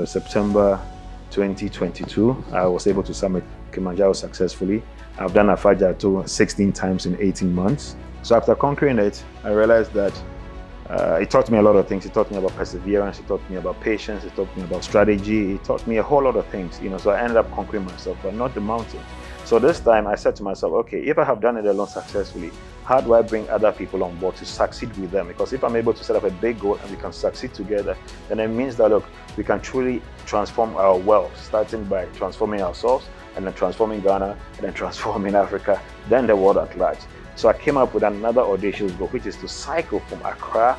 September 2022, I was able to summit Kilimanjaro successfully. I've done Afajato 16 times in 18 months. So after conquering it, I realized that it taught me a lot of things. It taught me about perseverance. It taught me about patience. It taught me about strategy. It taught me a whole lot of things, So I ended up conquering myself, but not the mountain. So this time I said to myself, okay, if I have done it alone successfully, how do I bring other people on board to succeed with them? Because if I'm able to set up a big goal and we can succeed together, then it means that, look, we can truly transform our wealth, starting by transforming ourselves, and then transforming Ghana, and then transforming Africa, then the world at large. So I came up with another audacious goal, which is to cycle from Accra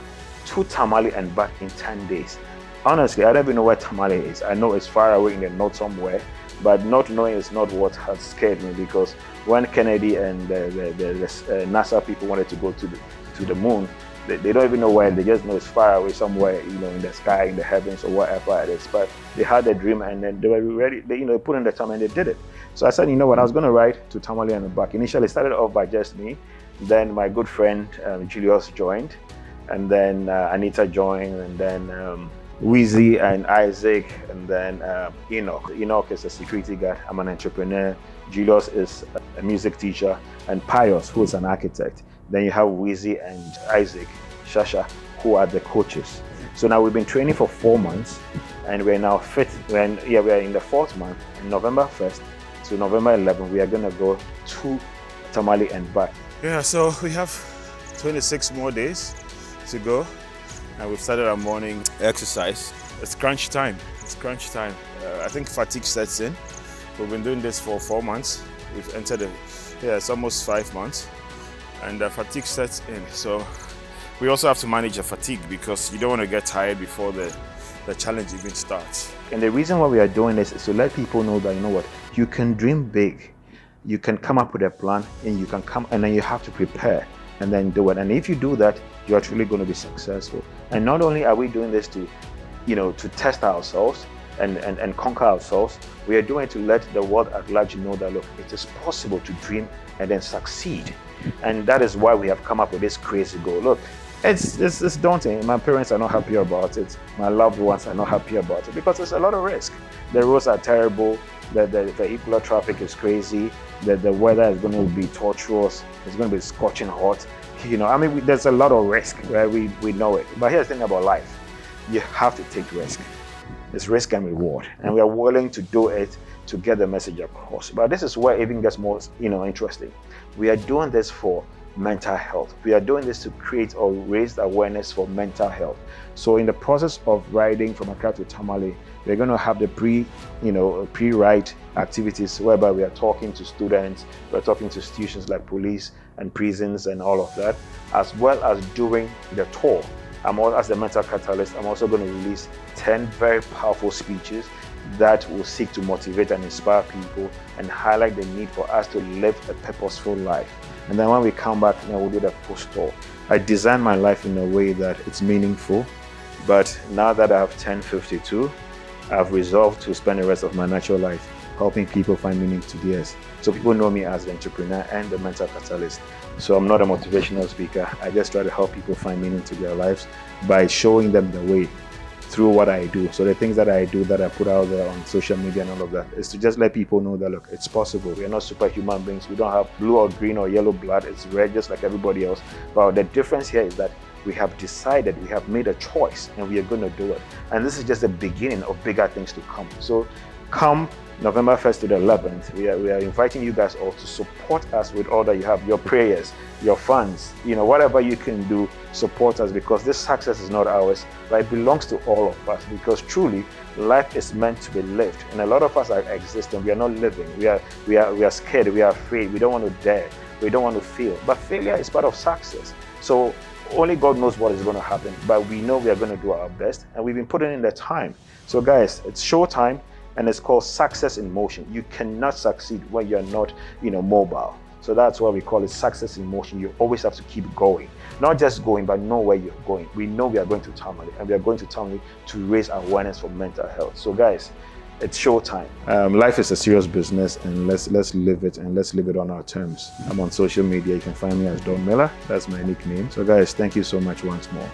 to Tamale and back in 10 days. Honestly, I don't even know where Tamale is. I know it's far away in the north somewhere, but not knowing is not what has scared me, because when Kennedy and the NASA people wanted to go to the moon, they don't even know where. They just know it's far away somewhere, in the sky, in the heavens, or whatever it is. But they had a dream, and then they were ready. They put in the time and they did it. So I said, I was going to ride to Tamale and back. Initially, it started off by just me. Then my good friend Julius joined, and then Anita joined, and then Wheezy and Isaac, and then Enoch. Enoch is a security guard. I'm an entrepreneur. Julius is a music teacher, and Pius, who is an architect. Then you have Wheezy and Isaac, Shasha, who are the coaches. So now we've been training for 4 months, and we're now fit. We are in the 4th month. On November 1st to November 11th, we are going to go to Tamale and back. Yeah, so we have 26 more days to go, and we've started our morning exercise. It's crunch time. I think fatigue sets in. We've been doing this for 4 months. We've entered it's almost 5 months, and fatigue sets in. So we also have to manage the fatigue, because you don't want to get tired before the challenge even starts. And the reason why we are doing this is to let people know that, you can dream big. You can come up with a plan, and you can come, and then you have to prepare and then do it. And if you do that, you are truly going to be successful. And not only are we doing this to test ourselves and conquer ourselves, we are doing it to let the world at large know that, look, it is possible to dream and then succeed. And that is why we have come up with this crazy goal. Look, it's daunting. My parents are not happy about it. My loved ones are not happy about it, because it's a lot of risk. The roads are terrible. The vehicular traffic is crazy. The weather is going to be torturous. It's going to be scorching hot. There's a lot of risk, right? We know it. But here's the thing about life. You have to take risk. It's risk and reward. And we are willing to do it to get the message across. But this is where it even gets more, interesting. We are doing this for mental health. We are doing this to create or raise awareness for mental health. So in the process of riding from Accra to Tamale, we're going to have the pre-ride activities, whereby we are talking to students, we're talking to institutions like police and prisons and all of that, as well as during the tour. As the mental catalyst, I'm also going to release 10 very powerful speeches that will seek to motivate and inspire people and highlight the need for us to live a purposeful life. And then when we come back, we'll do the post-tour. I designed my life in a way that it's meaningful, but now that I have 1052, I've resolved to spend the rest of my natural life helping people find meaning to theirs. So people know me as the entrepreneur and the mental catalyst. So I'm not a motivational speaker. I just try to help people find meaning to their lives by showing them the way through what I do. So the things that I do, that I put out there on social media and all of that, is to just let people know that, look, it's possible. We are not superhuman beings. We don't have blue or green or yellow blood. It's red just like everybody else. But the difference here is that we have decided, we have made a choice, and we are going to do it. And this is just the beginning of bigger things to come. So come November 1st to the 11th, we are inviting you guys all to support us with all that you have, your prayers, your funds, whatever you can do, support us, because this success is not ours, but it belongs to all of us, because truly life is meant to be lived. And a lot of us are existing, we are not living. We are scared, we are afraid, we don't want to dare, we don't want to fail. But failure is part of success. So only God knows what is going to happen, but we know we are going to do our best, and we've been putting in the time. So guys, it's show time. And it's called success in motion. You cannot succeed when you're not, mobile. So that's why we call it success in motion. You always have to keep going. Not just going, but know where you're going. We know we are going to Tamale, and we are going to Tamale to raise awareness for mental health. So guys, it's show time. Life is a serious business, and let's live it, and let's live it on our terms. I'm on social media. You can find me as Don Miller. That's my nickname. So guys, thank you so much once more.